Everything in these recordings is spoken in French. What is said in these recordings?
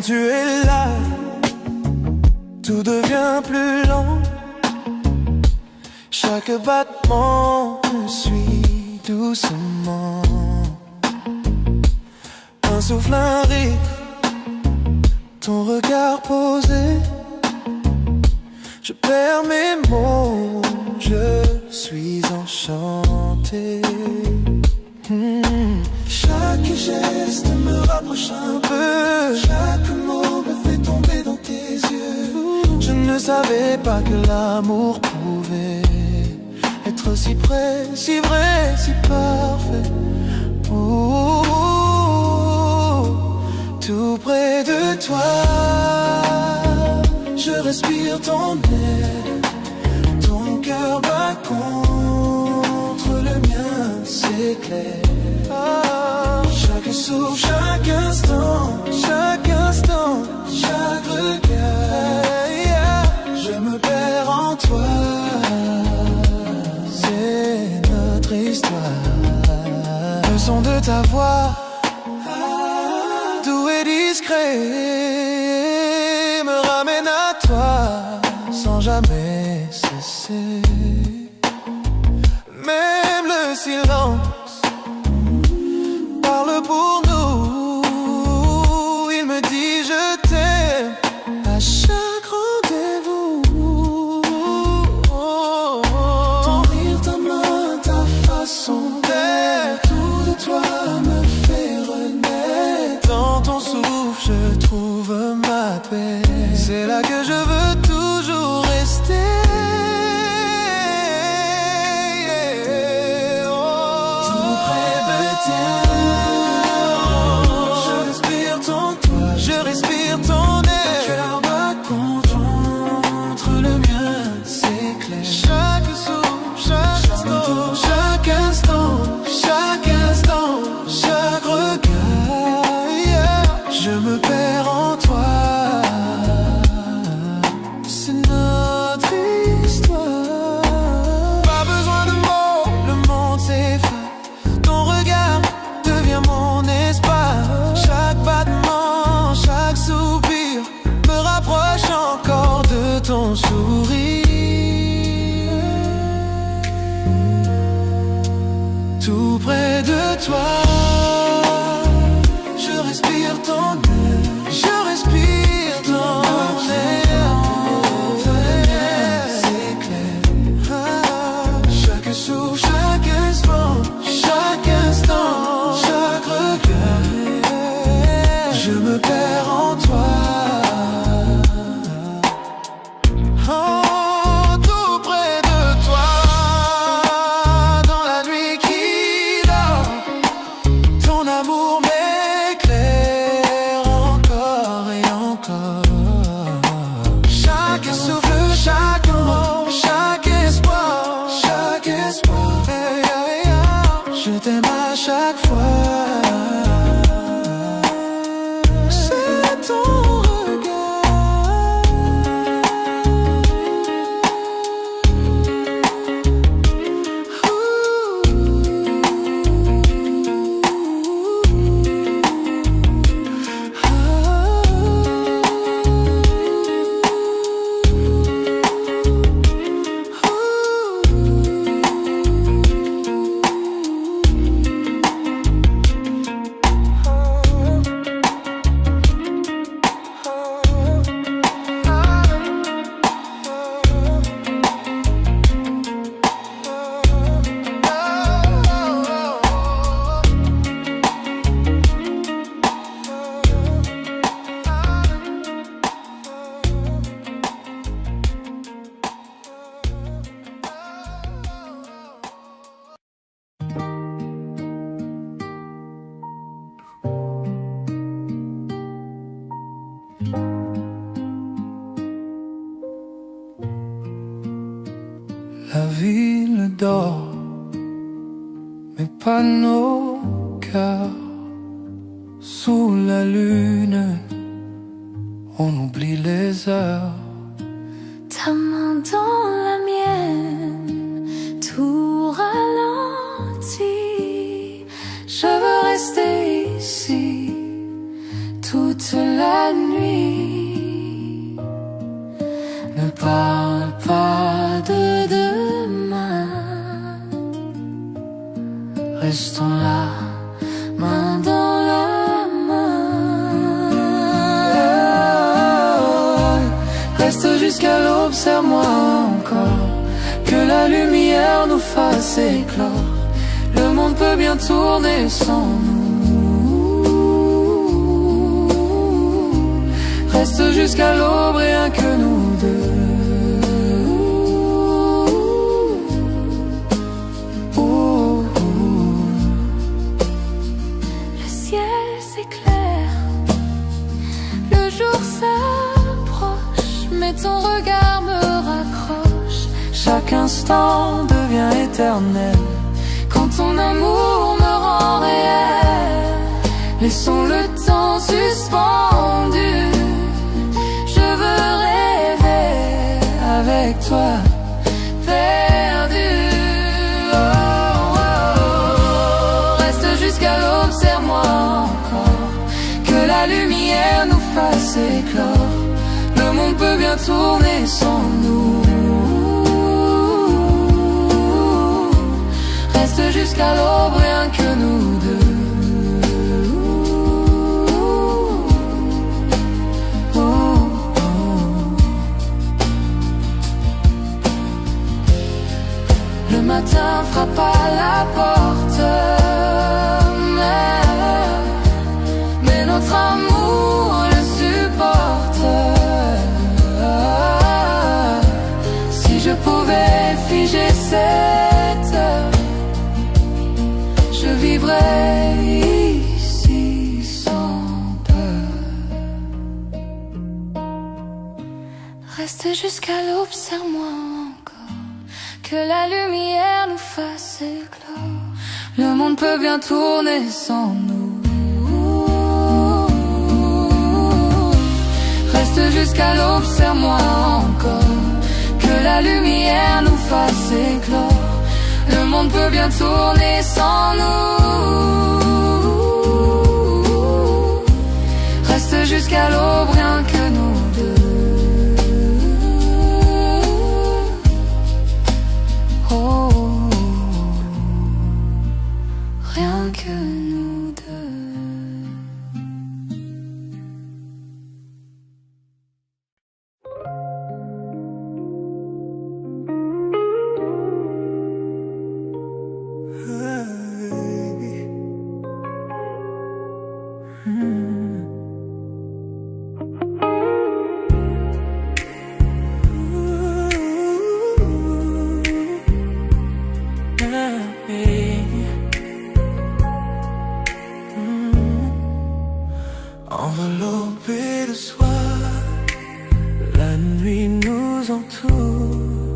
tu es là, tout devient plus lent. Chaque battement me suit doucement. Un souffle, un rire, ton regard posé. Je perds mes mots, je suis enchanté. Chaque geste me rapproche un peu. Chaque mot me fait tomber dans tes yeux. Je ne savais pas que l'amour pouvait être si près, si vrai, si parfait. Oh, tout près de toi, je respire ton air. Ton cœur bat contre le mien, c'est clair. Chaque souffle, chaque instant, chaque regard, je me perds en toi. C'est notre histoire. Le son de ta voix, doux et discret, me ramène à toi sans jamais cesser. Même le silence parle pour nous. Il me dit je t'aime à chaque rendez-vous. Ton rire, ta main, ta façon d'être, tout de toi me fait renaître. Dans ton souffle je trouve ma paix. C'est là que je veux toujours rester. Ton sourire, tout près de toi, je respire ton air, je respire ton air, c'est clair. Chaque souffle, chaque instant, chaque regard, je me perds en toi. Je t'aime à chaque fois. C'est ton La ville dort, mais pas nos cœurs. Sous la lune, on oublie les heures. Ta main dans la mienne, tout ralentit. Je veux rester ici toute toute la nuit. Ne parle pas de demain. Restons là, main dans la main. Reste jusqu'à l'aube, serre-moi encore, que la lumière nous fasse éclore. Le monde peut bien tourner sans nous. Reste jusqu'à l'aube, rien que nous deux. Le ciel s'éclaire, le jour s'approche, mais ton regard me raccroche. Chaque instant devient éternel quand ton amour me rend réel. Laissons le temps suspendu. Je veux rêver avec toi, perdu. Oh, oh, oh. Reste jusqu'à l'aube, serre-moi encore, que la lumière nous fasse éclore. Le monde peut bien tourner sans nous. Reste jusqu'à l'aube, rien que nous deux. Le matin frappe à la porte, mais notre amour le supporte. Si je pouvais figer cette heure, je vivrais ici sans peur. Reste jusqu'à l'aube, serre-moi encore, que la lumière nous fasse éclore. Le monde peut bien tourner sans nous. Reste jusqu'à l'aube, serre-moi encore, que la lumière nous fasse éclore. Le monde peut bien tourner sans nous. Reste jusqu'à l'aube, rien que nous deux. Oh, rien que nous deux. Enveloppé de soir, la nuit nous entoure.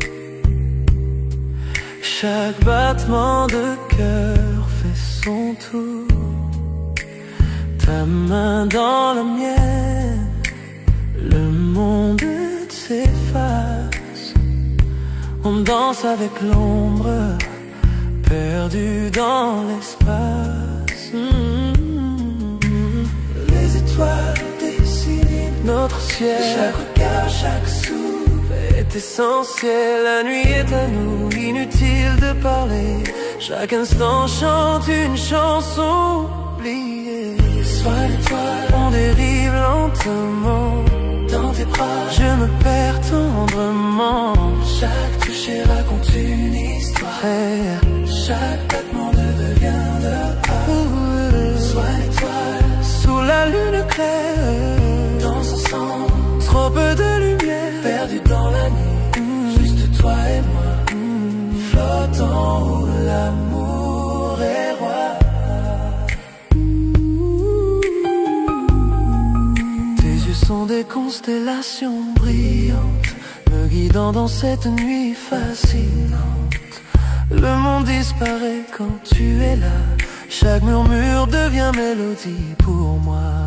Chaque battement de cœur fait son tour. Ta main dans la mienne, le monde s'efface. On danse avec l'ombre, perdu dans l'espace. Les étoiles dessinent notre ciel. Chaque regard, chaque souffle est essentiel. La nuit est à nous, inutile de parler. Chaque instant chante une chanson oubliée. Sois l'étoile, on dérive lentement. Dans tes bras, je me perds tendrement. Chaque toucher raconte une histoire. Chaque battement devient de part. Sois l'étoile, sous la lune claire. Danse ensemble, trop peu de lumière. Perdu dans la nuit, juste toi et moi. Flottant où l'amour est roi. Tes yeux sont des constellations brillantes, me guidant dans cette nuit fascinante. Le monde disparaît quand tu es là. Chaque murmure devient mélodie pour moi.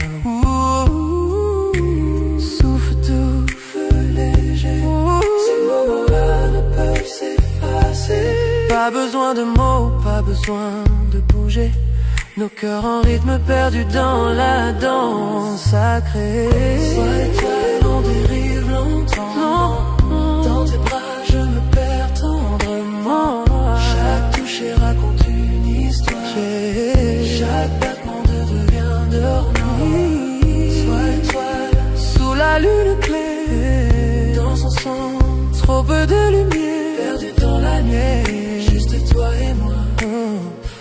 Souffle doux, feu léger. Ces moments-là ne peuvent s'effacer. Pas besoin de mots, pas besoin de bouger, nos cœurs en rythme perdus dans la danse sacrée. Sois l'étoile, on dérive lentement. Dans tes bras je me perds tendrement. Chaque toucher raconte une histoire. Chaque battement devient dormant. Sois l'étoile, sous la lune claire. Dans son sang, trop peu de lumière. Perdu dans la nuit, juste toi et moi.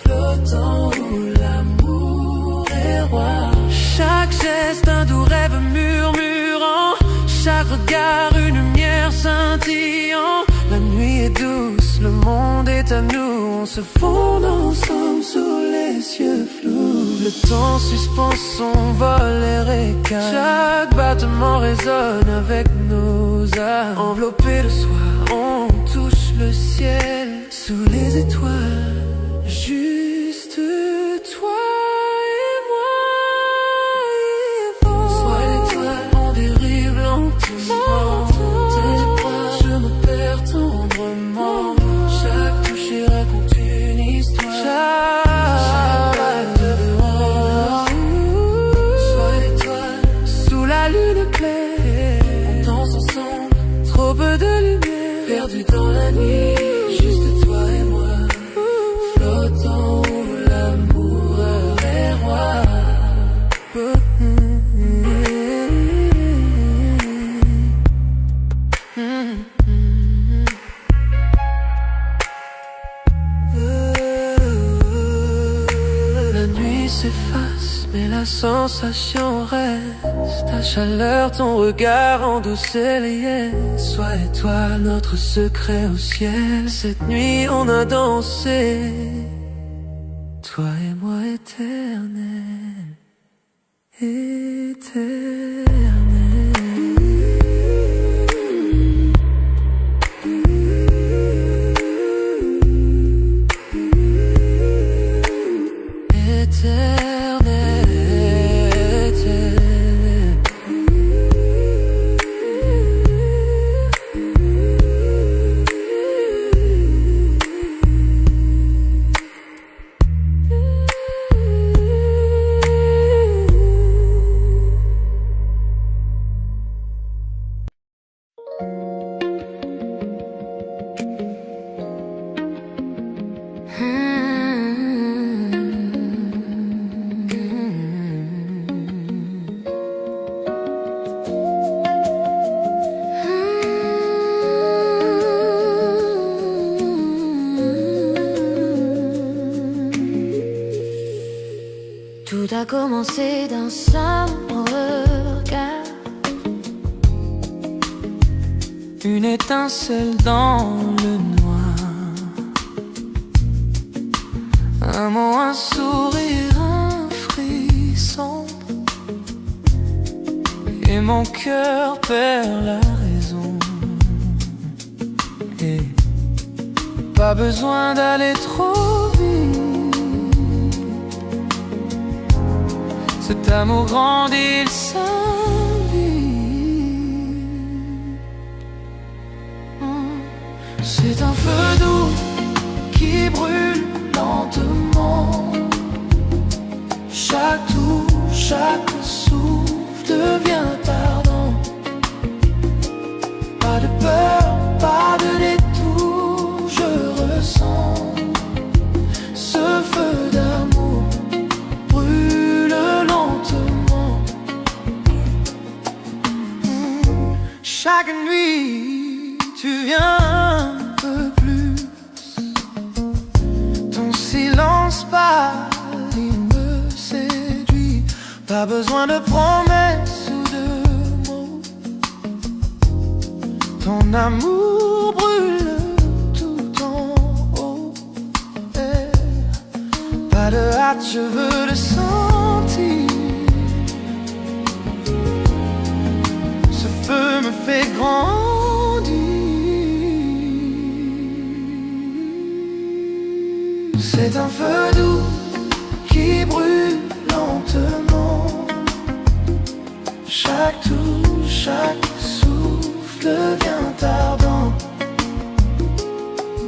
Flottant où l'amour est roi. Chaque geste un doux rêve murmurant. Chaque regard une lumière scintillant. La nuit est douce, le monde est à nous. On se fond ensemble sous les cieux flous. Le temps suspend son vol et récale. Chaque battement résonne avec nos âmes. Enveloppés de soie, on touche le ciel. Sous les étoiles, juste toi et moi. Sois l'étoile, on dérive lentement. Dans tes bras, je me perds tendrement. Chaque toucher raconte une histoire. Chaque balle de rose. Sois l'étoile, sous la lune claire. On danse ensemble, trop peu de lumière. Perdu dans la nuit, juste toi et moi. Flottant où l'amour est roi. La nuit s'efface, mais la sensation reste. Ta chaleur, ton regard en douce liesse. Sois étoile, notre secret au ciel. Cette nuit on a dansé, toi et moi éternel, éternel. Tout a commencé d'un simple regard. Une étincelle dans le noir. Un mot, un sourire, un frisson. Et mon cœur perd la raison. Et pas besoin d'aller trop vite. Cet amour grandit, il s'invite. C'est un feu doux qui brûle lentement. Chaque touche, chaque souffle devient ardent. Pas de peur, pas de détour, je ressens ce feu d'amour brûle lentement. Chaque nuit, tu viens un peu plus. Ton silence pâle, il me séduit. Pas besoin de promesses ou de mots. Ton amour brûle tout en haut. Pas de hâte, je veux le sentir. Ce feu me fait grandir. C'est un feu doux qui brûle lentement. Chaque touche, chaque souffle devient ardent.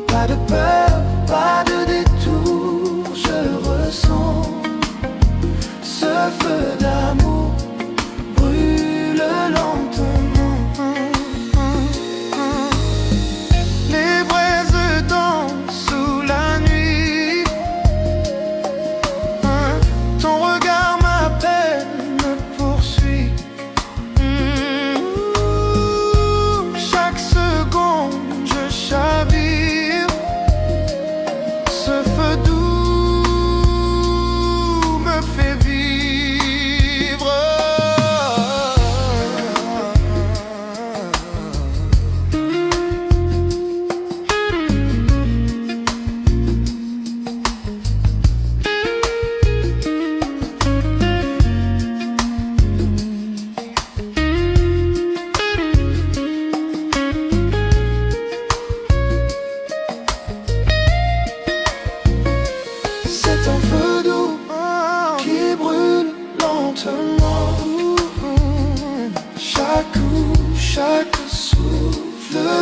Pas de peur, pas de détour, je ressens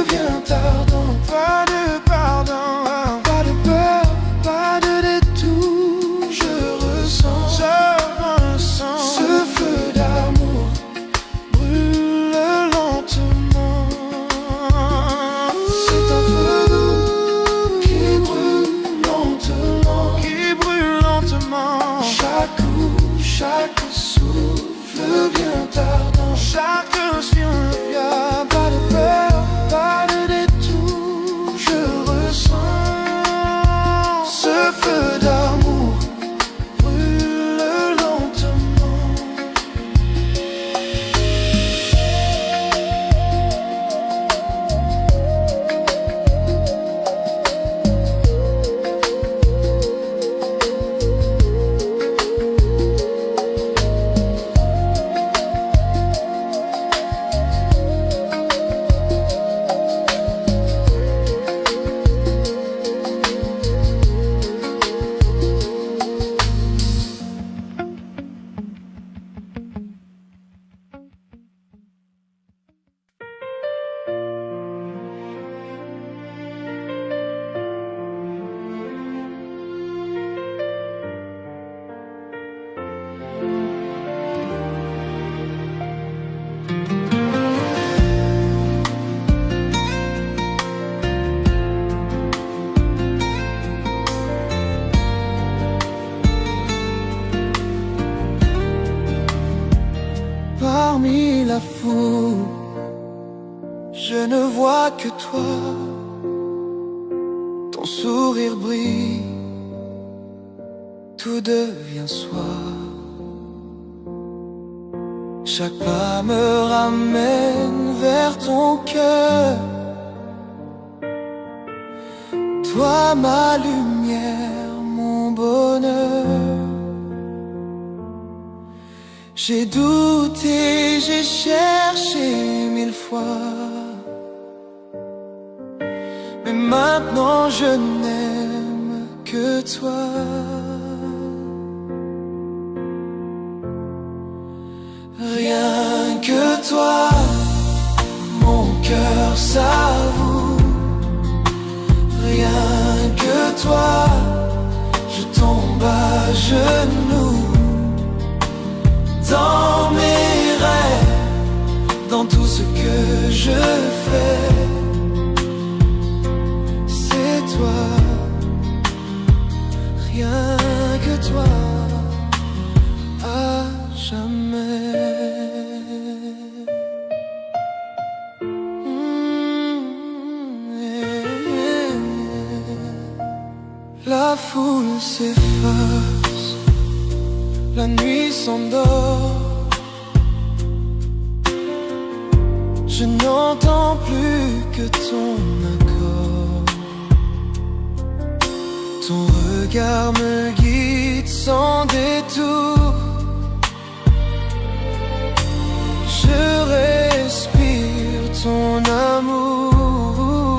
devient ardent. Pas de pardon, pas de peur, pas de détour. Je ressens ce feu d'amour brûle lentement. C'est un feu qui brûle lentement, chaque coup, chaque souffle vient ardent. Chaque inspire vient, pas de peur, pas de détour. Je ressens ce feu d'amour brûle lentement. Parmi la foule, je ne vois que toi. Ton sourire brille, tout devient soir. Chaque pas me ramène vers ton cœur. Toi, ma lumière, mon bonheur. J'ai douté, j'ai cherché 1000 fois, mais maintenant je n'aime que toi. Rien que toi, mon cœur s'avoue. Rien que toi, je tombe à genoux. Dans mes rêves, dans tout ce que je fais, c'est toi, rien que toi, à jamais. La foule s'efface, la nuit s'endort. Je n'entends plus que ton accord. Ton regard me guide sans détour. Je respire ton amour.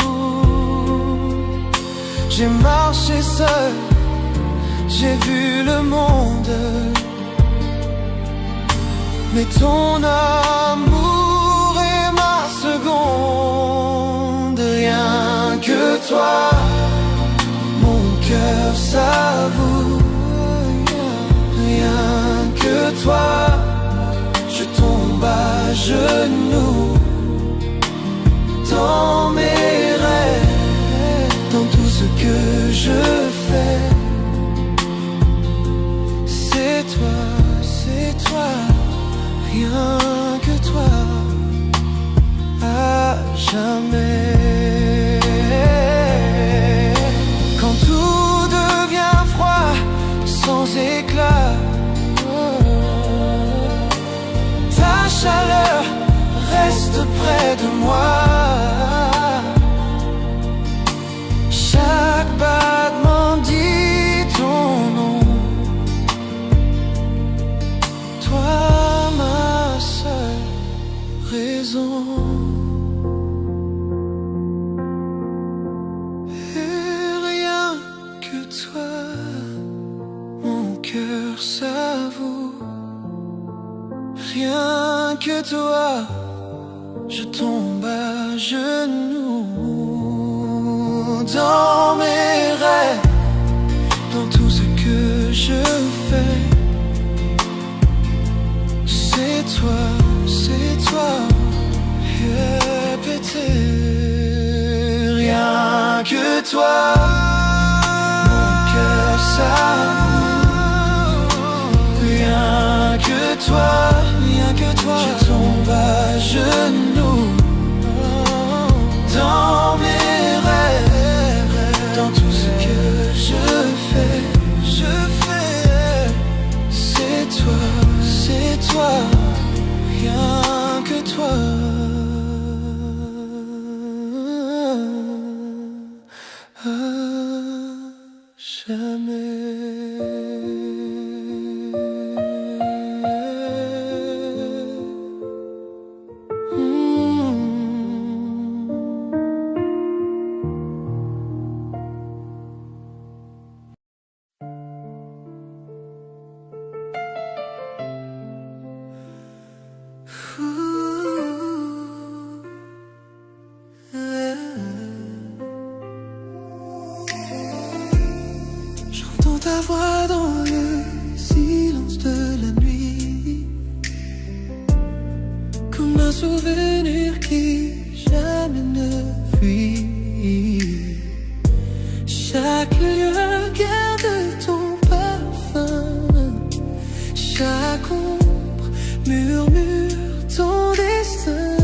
J'ai marché seul, j'ai vu le monde, mais ton amour est ma seconde. Rien que toi, mon cœur s'avoue. Rien que toi, je tombe à genoux. Dans mes rêves, dans tout ce que je fais, c'est toi, rien que toi, à jamais. Quand tout devient froid, sans éclat, ta chaleur reste près de moi. Chaque battement dit ton nom. Toi, ma seule raison. Et rien que toi, mon cœur s'avoue. Rien que toi, je tombe à genoux. dans mes rêves, dans tout ce que je fais. C'est toi, répétez, rien que toi, mon cœur s'avoue. Rien que toi, je tombe à genoux. Dans mes rêves, dans tout ce que je fais, c'est toi, rien que toi. J'entends ta voix dans le silence de la nuit, comme un souvenir qui jamais ne fuit. Chaque lieu garde ton parfum, chaque ombre murmure ton destin.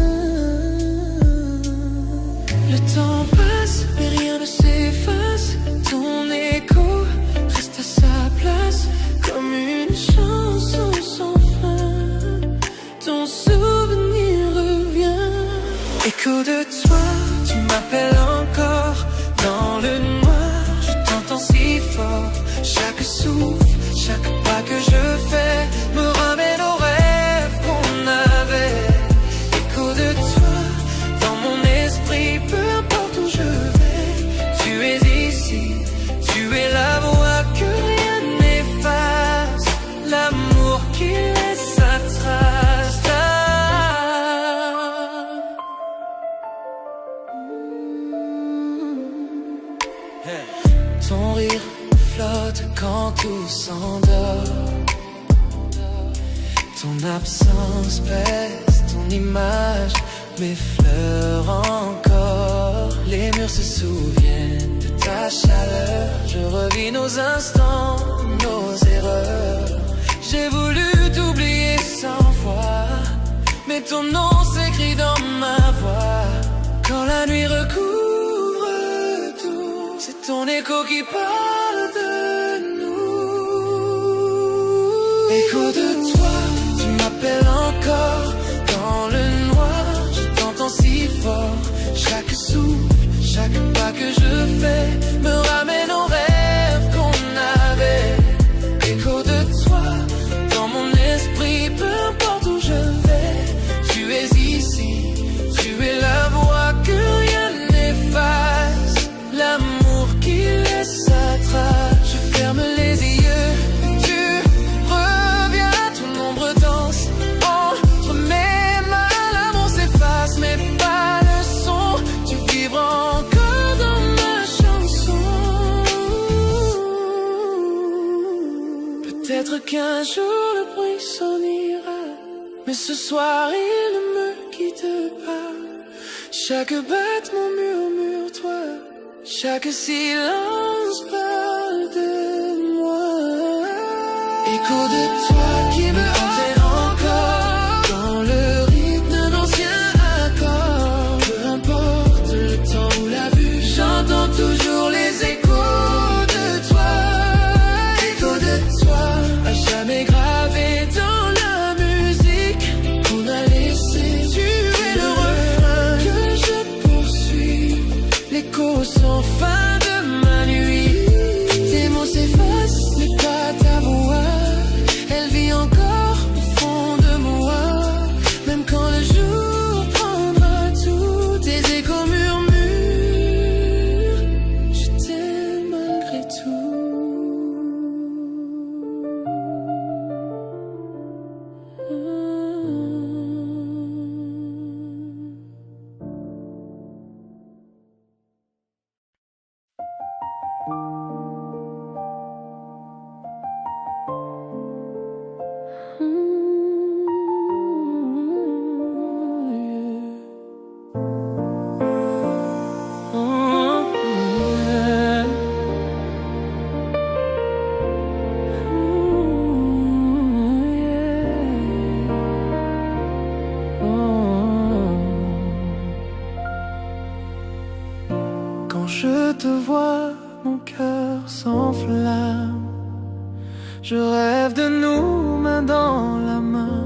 Le temps passe mais rien ne s'efface, ton écho reste à sa place comme une chanson sans fin. Ton souvenir revient, écho de toi, tu m'appelles encore. Dans le noir, je t'entends si fort. Chaque souffle, chaque pas que je fais me ramène aux rêves qu'on avait. Écho de toi, dans mon esprit, peu importe où je vais. Tu es ici, tu es la voix que rien n'efface, l'amour qui laisse sa trace. Ton rire flotte quand tout s'endort. Ton absence pèse, ton image m'effleure encore. Les murs se souviennent de ta chaleur. Je revis nos instants, nos erreurs. J'ai voulu t'oublier 100 fois, mais ton nom s'écrit dans ma voix. Quand la nuit recouvre tout, c'est ton écho qui parle de nous. Écho de toi, tu m'appelles encore. Dans le noir, je t'entends si fort. Chaque souffle, chaque pas que je fais me ramène aux rêves qu'on avait. Écho de toi, dans mon esprit, peu importe où je vais. Tu es ici, tu es la voix que rien n'efface, l'amour qui laisse sa trace. Je ferme les yeux, tu reviens, ton ombre danse entre mes mains. L'amour s'efface, mais pas le son. Tu vibres encore dans ma chanson. Peut-être qu'un jour le bruit s'en ira, mais ce soir il ne me quitte pas. Chaque battement murmure toi, chaque silence parle de moi. Écho de toi qui me hante encore, dans le rythme d'un ancien accord. Peu importe le temps ou la vue, j'entends toujours les échos de toi. Écho de toi, à jamais gravé dans la musique qu'on a laissé. Tu es le refrain que je poursuis, l'écho sans fin de ma nuit. Tes mots s'effacent, mais pas ta voix. Elle vit encore au fond de moi, même quand le jour prendra tout. Tes échos murmurent, je t'aime malgré tout. je te vois, mon cœur s'enflamme. Je rêve de nous, main dans la main,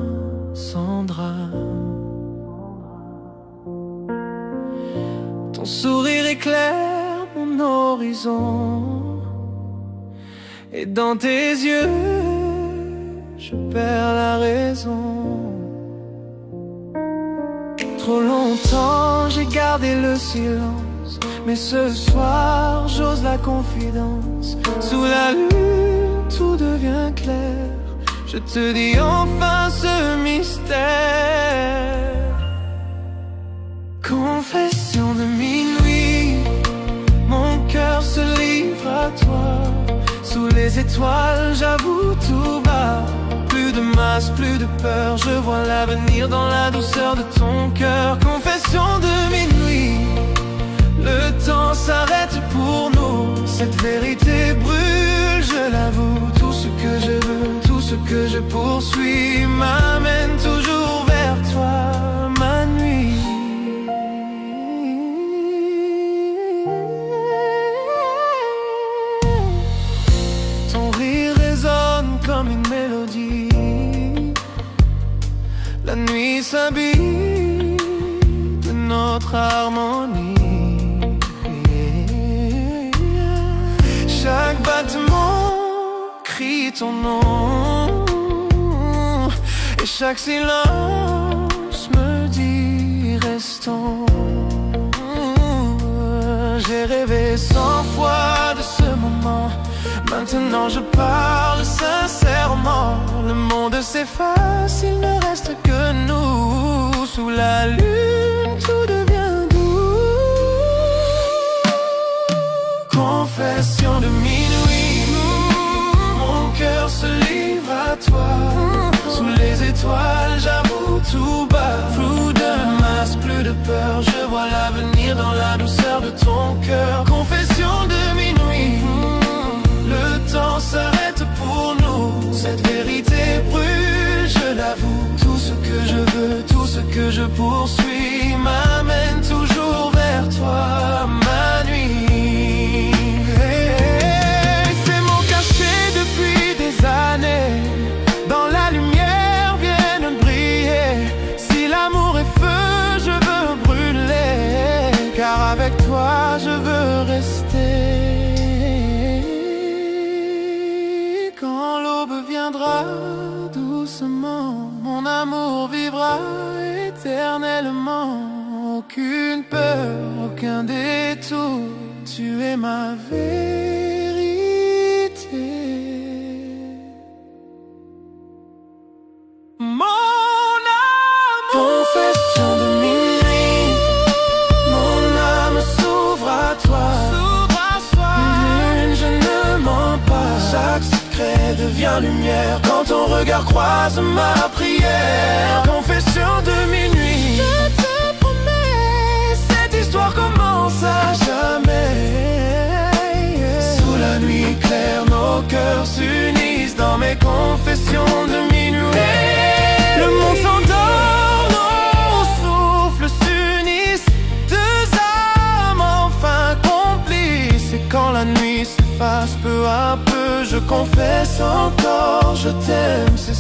sans drame. Ton sourire éclaire mon horizon, et dans tes yeux, je perds la raison. Trop longtemps j'ai gardé le silence, mais ce soir j'ose la confidence. Sous la lune tout devient clair, je te dis enfin ce mystère. Confession de minuit, mon cœur se livre à toi. Sous les étoiles j'avoue tout bas, plus de masque, plus de peur, je vois l'avenir dans la douceur de ton cœur. Confession de minuit, le temps s'arrête pour nous. Cette vérité brûle, je l'avoue. Tout ce que je veux, tout ce que je poursuis m'amène toujours vers toi, ma nuit. Ton rire résonne comme une mélodie, la nuit s'habille de notre harmonie. Chaque battement crie ton nom, et chaque silence me dit restons. J'ai rêvé 100 fois de ce moment, maintenant je parle sincèrement. Le monde s'efface, il ne reste que nous. Sous la lune, tout devient doux. Confession de minuit, mon cœur se livre à toi. Sous les étoiles, j'avoue tout bas. Plus de masque, plus de peur, je vois l'avenir dans la douceur de ton cœur. Confession de minuit, le temps s'arrête pour nous. Cette vérité brûle, je l'avoue. Tout ce que je veux, tout ce que je poursuis m'amène toujours vers toi, ma nuit. C'est mon cachet depuis des années, dans la lumière viennent briller. Si l'amour est feu, je veux brûler, car avec toi je veux rester. Quand l'aube viendra doucement, mon amour vivra éternellement. Aucune peur, aucun détour, tu es ma vérité. Mon amour, confession de minuit, mon âme s'ouvre à toi. Je ne mens pas, chaque secret devient lumière quand ton regard croise ma prière. Confession de minuit, je te promets, cette histoire commence à jamais. Sous la nuit claire, nos cœurs s'unissent dans mes confessions de minuit. Le monde s'endort, nos souffles s'unissent, deux âmes enfin complices. Et quand la nuit s'efface peu à peu, je confesse encore, je t'aime, c'est